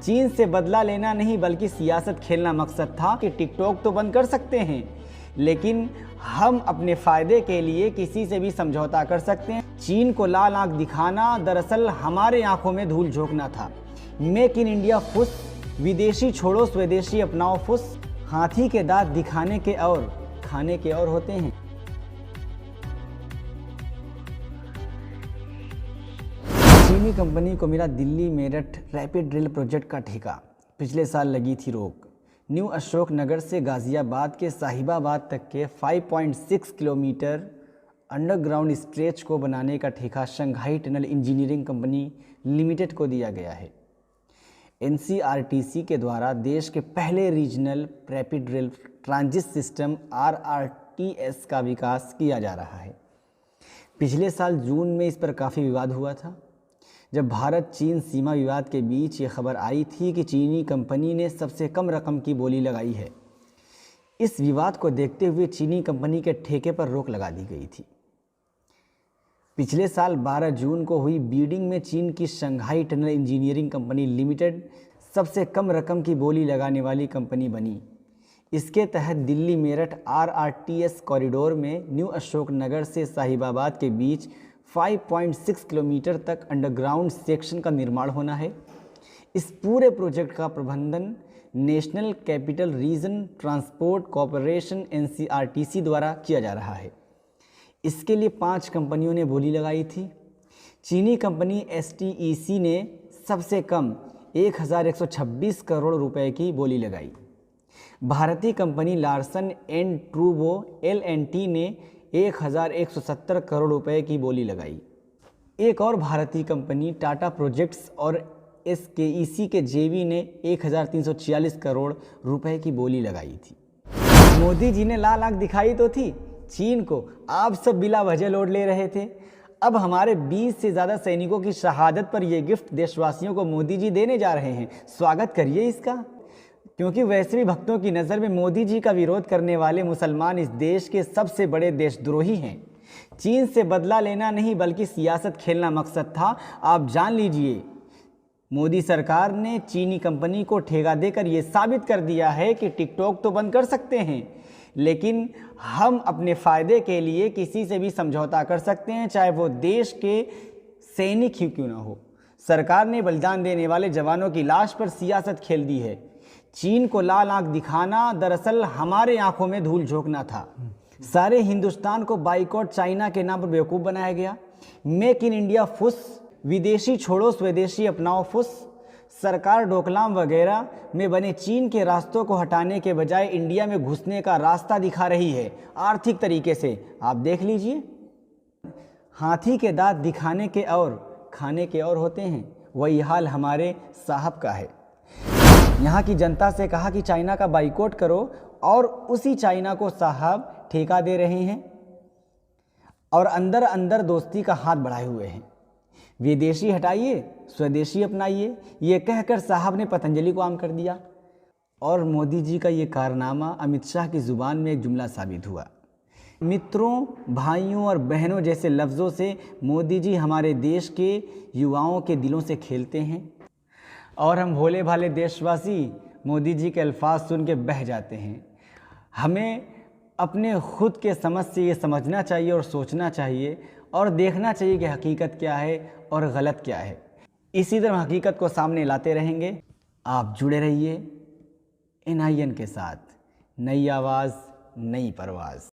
चीन से बदला लेना नहीं बल्कि सियासत खेलना मकसद था कि टिकटॉक तो बंद कर सकते हैं, लेकिन हम अपने फ़ायदे के लिए किसी से भी समझौता कर सकते हैं। चीन को लाल आंख दिखाना दरअसल हमारे आंखों में धूल झोंकना था। मेक इन इंडिया फुस, विदेशी छोड़ो स्वदेशी अपनाओ फुस। हाथी के दांत दिखाने के और खाने के और होते हैं। चीनी कंपनी को मिला Delhi Meerut rapid rail project का ठेका। पिछले साल लगी थी रोक। न्यू अशोक नगर से गाज़ियाबाद के साहिबाबाद तक के 5.6 किलोमीटर अंडरग्राउंड स्ट्रेच को बनाने का ठेका Shanghai tunnel engineering company limited को दिया गया है। NCRTC के द्वारा देश के पहले regional rapid rail transit system RRTS का विकास किया जा रहा है। पिछले साल जून में इस पर काफ़ी विवाद हुआ था, जब भारत चीन सीमा विवाद के बीच ये खबर आई थी कि चीनी कंपनी ने सबसे कम रकम की बोली लगाई है। इस विवाद को देखते हुए चीनी कंपनी के ठेके पर रोक लगा दी गई थी। पिछले साल 12 जून को हुई बीडिंग में चीन की Shanghai tunnel engineering company limited सबसे कम रकम की बोली लगाने वाली कंपनी बनी। इसके तहत दिल्ली मेरठ RRTS कॉरिडोर में न्यू अशोक नगर से साहिबाबाद के बीच 5.6 किलोमीटर तक अंडरग्राउंड सेक्शन का निर्माण होना है। इस पूरे प्रोजेक्ट का प्रबंधन national capital region transport corporation NCRTC द्वारा किया जा रहा है। इसके लिए 5 कंपनियों ने बोली लगाई थी। चीनी कंपनी STEC ने सबसे कम 1126 करोड़ रुपए की बोली लगाई। भारतीय कंपनी लार्सन एंड ट्रूबो LNT ने 1170 करोड़ रुपए की बोली लगाई। एक और भारतीय कंपनी टाटा प्रोजेक्ट्स और SKEC के JV ने 1346 करोड़ रुपए की बोली लगाई थी। मोदी जी ने लाल आंख दिखाई तो थी चीन को, आप सब बिला वजह लोड ले रहे थे। अब हमारे 20 से ज़्यादा सैनिकों की शहादत पर यह गिफ्ट देशवासियों को मोदी जी देने जा रहे हैं। स्वागत करिए इसका, क्योंकि वैसे भी भक्तों की नज़र में मोदी जी का विरोध करने वाले मुसलमान इस देश के सबसे बड़े देशद्रोही हैं। चीन से बदला लेना नहीं बल्कि सियासत खेलना मकसद था, आप जान लीजिए। मोदी सरकार ने चीनी कंपनी को ठेका देकर ये साबित कर दिया है कि टिकटॉक तो बंद कर सकते हैं, लेकिन हम अपने फ़ायदे के लिए किसी से भी समझौता कर सकते हैं, चाहे वो देश के सैनिक ही क्यों ना हो। सरकार ने बलिदान देने वाले जवानों की लाश पर सियासत खेल दी है। चीन को लाल आंख दिखाना दरअसल हमारे आंखों में धूल झोंकना था। सारे हिंदुस्तान को बाइकॉट चाइना के नाम पर बेवकूफ़ बनाया गया। मेक इन इंडिया फुस, विदेशी छोड़ो स्वदेशी अपनाओ फुस। सरकार डोकलाम वगैरह में बने चीन के रास्तों को हटाने के बजाय इंडिया में घुसने का रास्ता दिखा रही है आर्थिक तरीके से। आप देख लीजिए, हाथी के दांत दिखाने के और खाने के और होते हैं। वही हाल हमारे साहब का है। यहाँ की जनता से कहा कि चाइना का बाइकॉट करो और उसी चाइना को साहब ठेका दे रहे हैं और अंदर अंदर दोस्ती का हाथ बढ़ाए हुए हैं। विदेशी हटाइए, स्वदेशी अपनाइए, ये कहकर साहब ने पतंजलि को आम कर दिया। और मोदी जी का ये कारनामा अमित शाह की ज़ुबान में एक जुमला साबित हुआ। मित्रों, भाइयों और बहनों जैसे लफ्ज़ों से मोदी जी हमारे देश के युवाओं के दिलों से खेलते हैं और हम भोले भाले देशवासी मोदी जी के अल्फाज सुन के बह जाते हैं। हमें अपने खुद के समझ से ये समझना चाहिए और सोचना चाहिए और देखना चाहिए कि हकीकत क्या है और गलत क्या है। इसी तरह हकीकत को सामने लाते रहेंगे। आप जुड़े रहिए NIN के साथ। नई आवाज़, नई परवाज़।